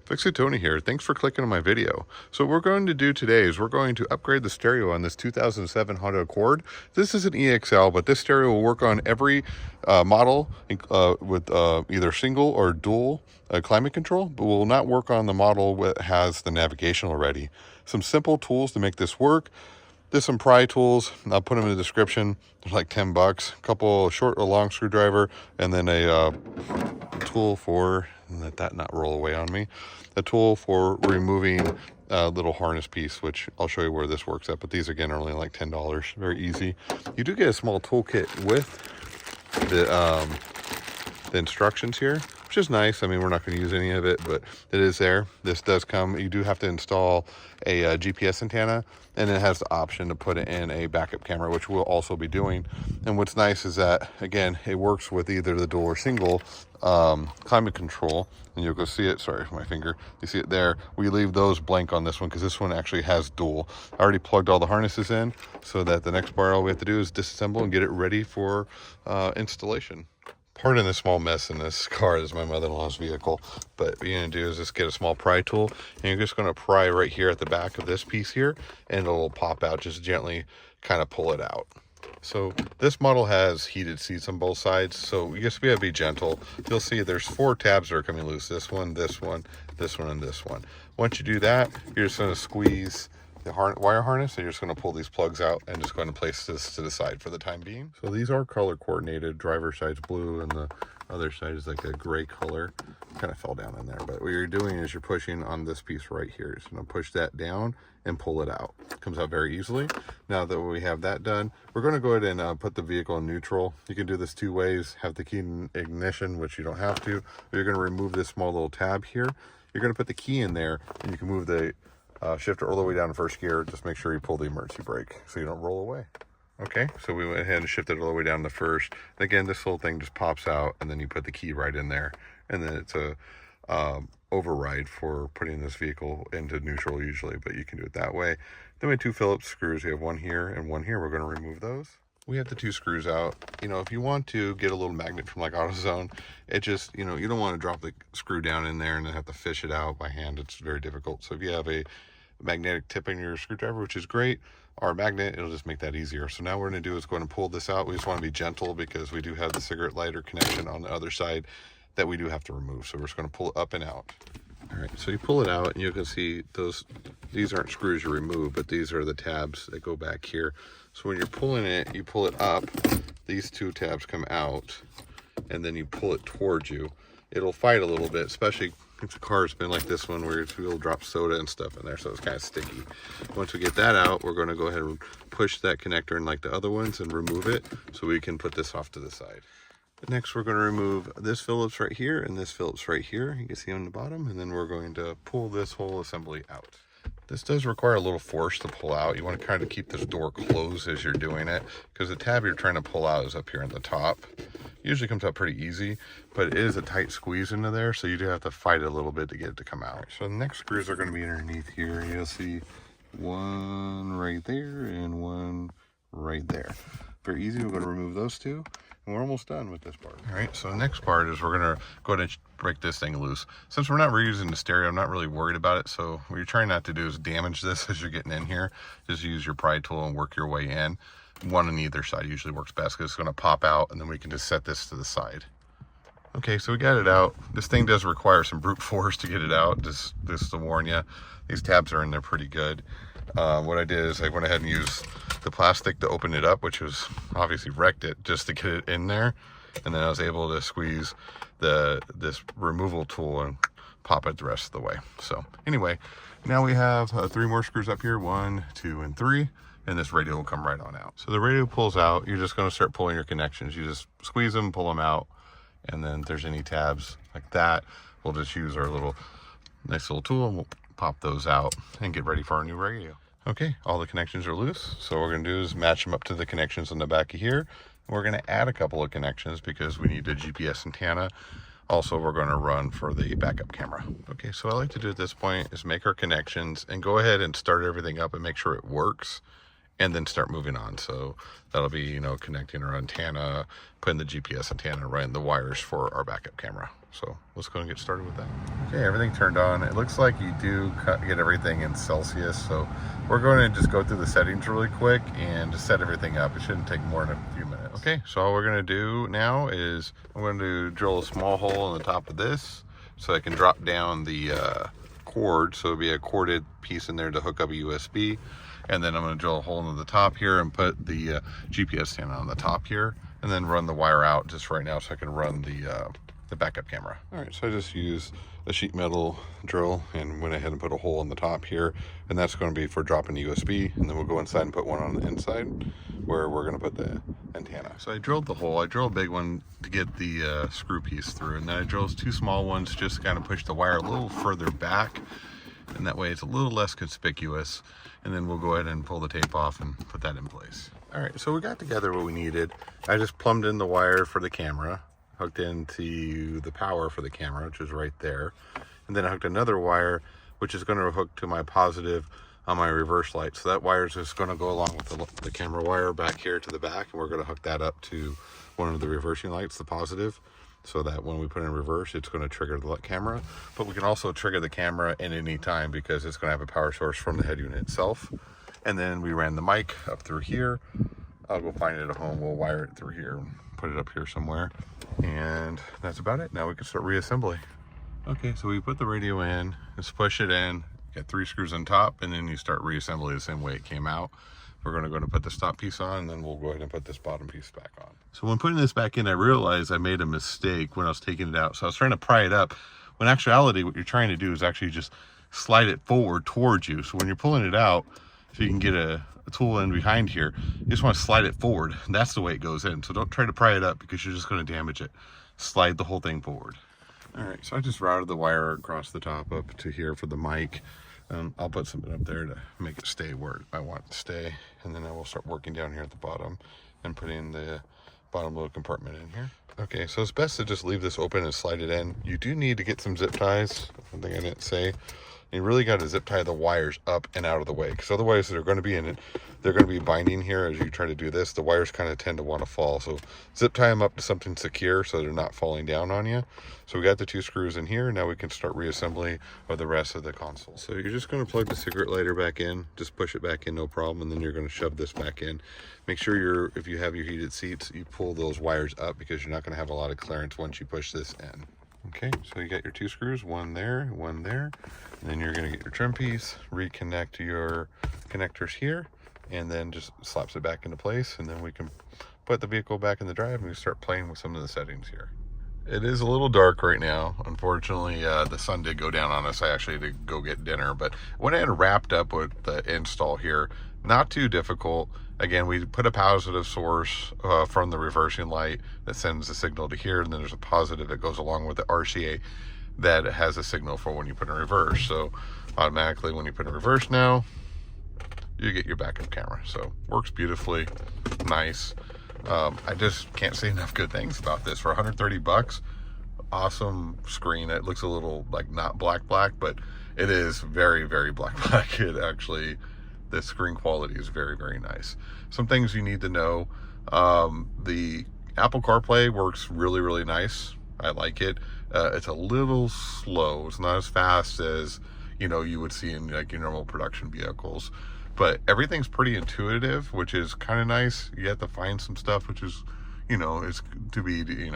Fix-It Tony here. Thanks for clicking on my video. So what we're going to do today is we're going to upgrade the stereo on this 2007 Honda Accord. This is an EXL, but this stereo will work on every model with either single or dual climate control, but will not work on the model that has the navigation already. Some simple tools to make this work. There's some Pry Tools. I'll put them in the description. They're like 10 bucks. A couple short or long screwdriver, and then a tool for, let that not roll away on me, a tool for removing a little harness piece, which I'll show you where this works at, but these again are only like $10. Very easy. You do get a small toolkit with the instructions here, which is nice. I mean, we're not going to use any of it, but it is there. This does come. You do have to install a GPS antenna, and it has the option to put it in a backup camera, which we'll also be doing. And what's nice is that, again, it works with either the dual or single climate control. And you'll go see it. Sorry, my finger. You see it there. We leave those blank on this one because this one actually has dual. I already plugged all the harnesses in so that the next part all we have to do is disassemble and get it ready for installation. Pardon the small mess in this car. This is my mother-in-law's vehicle, but what you're going to do is just get a small pry tool, and you're just going to pry right here at the back of this piece here, and it'll pop out. Just gently kind of pull it out. So this model has heated seats on both sides, so you just have to be gentle. You'll see there's 4 tabs that are coming loose. This one, this one, this one, and this one. Once you do that, you're just going to squeeze the wire harness, and you're just going to pull these plugs out and just going to place this to the side for the time being. So these are color coordinated. Driver's side's blue and the other side is like a gray color. Kind of fell down in there, but what you're doing is you're pushing on this piece right here. You're going to push that down and pull it out. It comes out very easily. Now that we have that done, we're going to go ahead and put the vehicle in neutral. You can do this 2 ways. Have the key in ignition, which you don't have to. You're going to remove this small little tab here. You're going to put the key in there, and you can move the shifter all the way down to first gear. Just make sure you pull the emergency brake so you don't roll away. Okay, so we went ahead and shifted all the way down to first. And again, this little thing just pops out, and then you put the key right in there, and then it's a override for putting this vehicle into neutral usually, but you can do it that way. Then we have 2 Phillips screws. We have one here and one here. We're going to remove those. We have the 2 screws out. You know, if you want to get a little magnet from like AutoZone, it just, you know, you don't want to drop the screw down in there and then have to fish it out by hand. It's very difficult. So if you have a magnetic tip in your screwdriver, which is great, or a magnet, it'll just make that easier. So now what we're going to do is go ahead and pull this out. We just want to be gentle because we do have the cigarette lighter connection on the other side that we do have to remove. So we're just going to pull it up and out. All right, so you pull it out and you can see these aren't screws you remove, but these are the tabs that go back here. So when you're pulling it, you pull it up, these 2 tabs come out, and then you pull it towards you. It'll fight a little bit, especially if the car's been like this one where you'll drop soda and stuff in there, so it's kind of sticky. Once we get that out, we're going to go ahead and push that connector in like the other ones and remove it so we can put this off to the side. Next, we're going to remove this Phillips right here and this Phillips right here. You can see on the bottom, and then we're going to pull this whole assembly out. This does require a little force to pull out. You want to kind of keep this door closed as you're doing it, because the tab you're trying to pull out is up here on the top. Usually comes out pretty easy, but it is a tight squeeze into there, so you do have to fight a little bit to get it to come out. So the next screws are going to be underneath here. You'll see one right there and one right there. Very easy. We're going to remove those 2. We're almost done with this part. All right, so the next part is we're going to go ahead and break this thing loose. Since we're not reusing the stereo, I'm not really worried about it. So what you're trying not to do is damage this as you're getting in here. Just use your pry tool and work your way in. One on either side usually works best because it's going to pop out, and then we can just set this to the side. Okay, so we got it out. This thing does require some brute force to get it out, just to warn you. These tabs are in there pretty good. What I did is I went ahead and used the plastic to open it up, which was obviously wrecked it, just to get it in there. And then I was able to squeeze this removal tool and pop it the rest of the way. So anyway, now we have 3 more screws up here, 1, 2, and 3. And this radio will come right on out. So the radio pulls out. You're just going to start pulling your connections. You just squeeze them, pull them out. And then if there's any tabs like that, we'll just use our nice little tool and we'll pop those out and get ready for our new radio. Okay, all the connections are loose. So what we're going to do is match them up to the connections on the back of here. And we're going to add a couple of connections because we need a GPS antenna. Also, we're going to run for the backup camera. Okay, so what I like to do at this point is make our connections and go ahead and start everything up and make sure it works, and then start moving on. So that'll be, you know, connecting our antenna, putting the GPS antenna, running the wires for our backup camera. So let's go and get started with that. Okay, everything turned on. It looks like you do get everything in Celsius. So we're going to just go through the settings really quick and just set everything up. It shouldn't take more than a few minutes. Okay, so all we're going to do now is I'm going to drill a small hole in the top of this so I can drop down the cord. So it'll be a corded piece in there to hook up a USB. And then I'm going to drill a hole into the top here and put the GPS antenna on the top here, and then run the wire out just right now so I can run the backup camera. All right, so I just used a sheet metal drill and went ahead and put a hole in the top here, and that's going to be for dropping the USB, and then we'll go inside and put one on the inside where we're going to put the antenna. So I drilled the hole. I drilled a big one to get the screw piece through, and then I drilled two small ones just to kind of push the wire a little further back, and that way it's a little less conspicuous. And then we'll go ahead and pull the tape off and put that in place. All right, so we got together what we needed. I just plumbed in the wire for the camera, hooked into the power for the camera, which is right there. And then I hooked another wire, which is going to hook to my positive on my reverse light. So that wire is just going to go along with the camera wire back here to the back. And we're going to hook that up to one of the reversing lights, the positive, so that when we put in reverse, it's going to trigger the camera. But we can also trigger the camera at any time because it's going to have a power source from the head unit itself. And then we ran the mic up through here. I'll go find it at home. We'll wire it through here, put it up here somewhere. And that's about it. Now we can start reassembling. Okay, so we put the radio in, let's push it in, get 3 screws on top, and then you start reassembling the same way it came out. We're going to put the stop piece on, and then we'll go ahead and put this bottom piece back on. So when putting this back in, I realized I made a mistake when I was taking it out. So I was trying to pry it up. When in actuality, what you're trying to do is actually just slide it forward towards you. So when you're pulling it out, so you can get a tool in behind here, you just want to slide it forward. And that's the way it goes in. So don't try to pry it up because you're just going to damage it. Slide the whole thing forward. All right, so I just routed the wire across the top up to here for the mic. I'll put something up there to make it stay where I want it to stay. And then I will start working down here at the bottom and putting the bottom load compartment in here. Okay, so it's best to just leave this open and slide it in. You do need to get some zip ties. One thing I didn't say. You really got to zip tie the wires up and out of the way, because otherwise they're going to be in it. They're going to be binding here as you try to do this. The wires kind of tend to want to fall. So zip tie them up to something secure so they're not falling down on you. So we got the 2 screws in here. Now we can start reassembly of the rest of the console. So you're just going to plug the cigarette lighter back in. Just push it back in, no problem. And then you're going to shove this back in. Make sure if you have your heated seats, you pull those wires up because you're not going to have a lot of clearance once you push this in. Okay, so you got your 2 screws, one there, and then you're going to get your trim piece, reconnect your connectors here, and then just slaps it back into place, and then we can put the vehicle back in the drive and we start playing with some of the settings here. It is a little dark right now. Unfortunately, the sun did go down on us. I actually had to go get dinner, but when I had wrapped up with the install here, not too difficult. Again, we put a positive source from the reversing light that sends the signal to here, and then there's a positive that goes along with the RCA that has a signal for when you put in reverse. So automatically when you put in reverse now, you get your backup camera. So works beautifully, nice. I just can't say enough good things about this. For 130 bucks, awesome screen. It looks a little like not black, but it is very, very black. It actually, the screen quality is very, very nice. Some things you need to know. The Apple CarPlay works really, really nice. I like it. It's a little slow. It's not as fast as, you would see in like your normal production vehicles. But everything's pretty intuitive, which is kind of nice. You have to find some stuff, which is, is to be,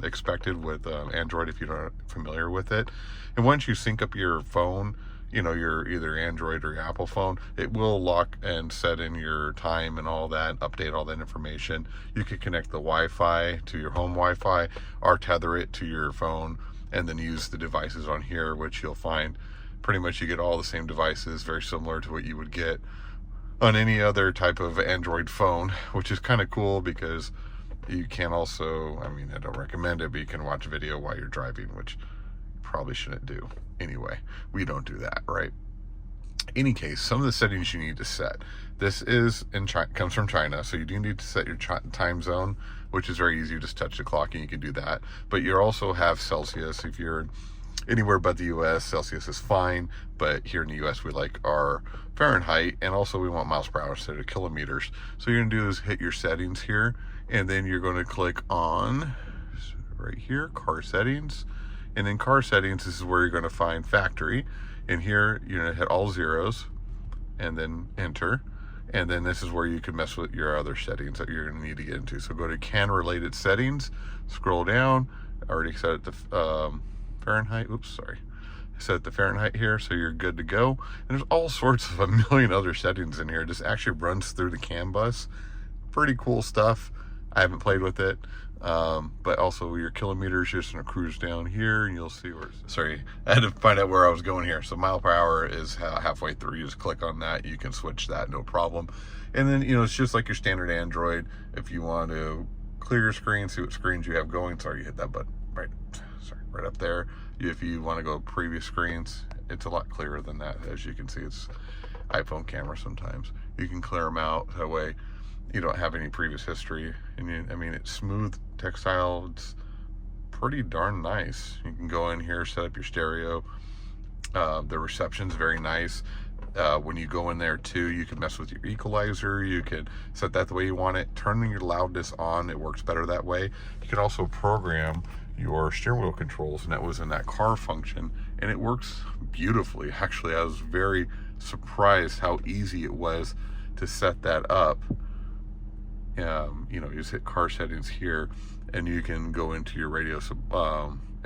expected with Android if you're not familiar with it. And once you sync up your phone, your either Android or your Apple phone, it will lock and set in your time and all that, update all that information. You could connect the Wi-Fi to your home Wi-Fi or tether it to your phone and then use the devices on here, which you'll find pretty much you get all the same devices, very similar to what you would get on any other type of Android phone, which is kind of cool because you can also, I don't recommend it, but you can watch video while you're driving, which you probably shouldn't do. Anyway, we don't do that, right? Any case, some of the settings you need to set. This is comes from China, so you do need to set your time zone, which is very easy. You just touch the clock and you can do that. But you also have Celsius. If you're anywhere but the US, Celsius is fine, but here in the US we like our Fahrenheit, and also we want miles per hour instead of kilometers. So you're gonna do is hit your settings here, and then you're going to click on right here, car settings, And in car settings, this is where you're going to find factory. In here, you're going to hit all zeros and then enter. And then this is where you can mess with your other settings that you're going to need to get into. So go to CAN related settings, scroll down. I already set it to Fahrenheit. Oops, sorry. I set it to Fahrenheit here, so you're good to go. And there's all sorts of a million other settings in here. It just actually runs through the CAN bus. Pretty cool stuff. I haven't played with it. But also your kilometers, just gonna cruise down here and you'll see where, sorry, I had to find out where I was going here. So mile per hour is halfway through. You just click on that, you can switch that, no problem. And then, you know, it's just like your standard Android. If you want to clear your screen, see what screens you have going, sorry, you hit that button, right up there. If you want to go previous screens, it's a lot clearer than that. As you can see, it's iPhone camera sometimes. You can clear them out, that way you don't have any previous history. And I mean, it's smooth textile, it's pretty darn nice. You can go in here, set up your stereo. The reception's very nice. When you go in there too, you can mess with your equalizer. You can set that the way you want it. Turning your loudness on, it works better that way. You can also program your steering wheel controls, and that was in that car function, and it works beautifully. Actually, I was very surprised how easy it was to set that up. You know, you just hit car settings here, and you can go into your radio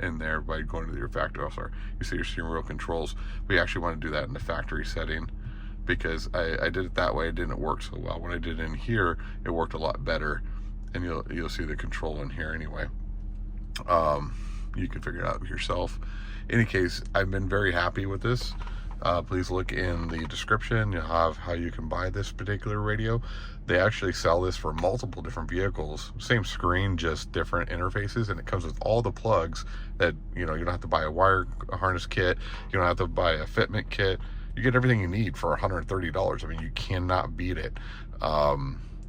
in there by going to your factory. Oh, sorry, you see your steering wheel controls. We actually want to do that in the factory setting, because I did it that way. It didn't work so well. When I did it in here, it worked a lot better, and you'll see the control in here anyway. You can figure it out yourself. In any case, I've been very happy with this. Please look in the description. You'll have how you can buy this particular radio. They actually sell this for multiple different vehicles. Same screen, just different interfaces, and it comes with all the plugs that, you know, you don't have to buy a wire harness kit. You don't have to buy a fitment kit. You get everything you need for $130. I mean, you cannot beat it.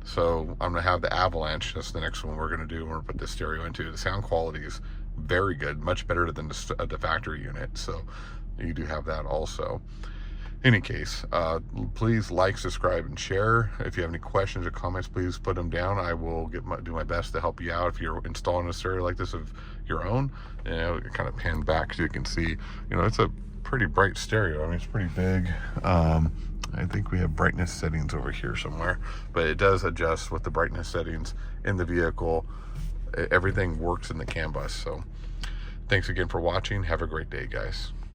So I'm gonna have the Avalanche. That's the next one we're gonna do. We're gonna put the stereo into. The sound quality is very good, much better than the factory unit. So you do have that also. In any case, please like, subscribe, and share. If you have any questions or comments, please put them down. I will do my best to help you out if you're installing a stereo like this of your own. You know, kind of pan back so you can see. You know, it's a pretty bright stereo. I mean, it's pretty big. I think we have brightness settings over here somewhere, but it does adjust with the brightness settings in the vehicle. Everything works in the CAN bus. So thanks again for watching. Have a great day, guys.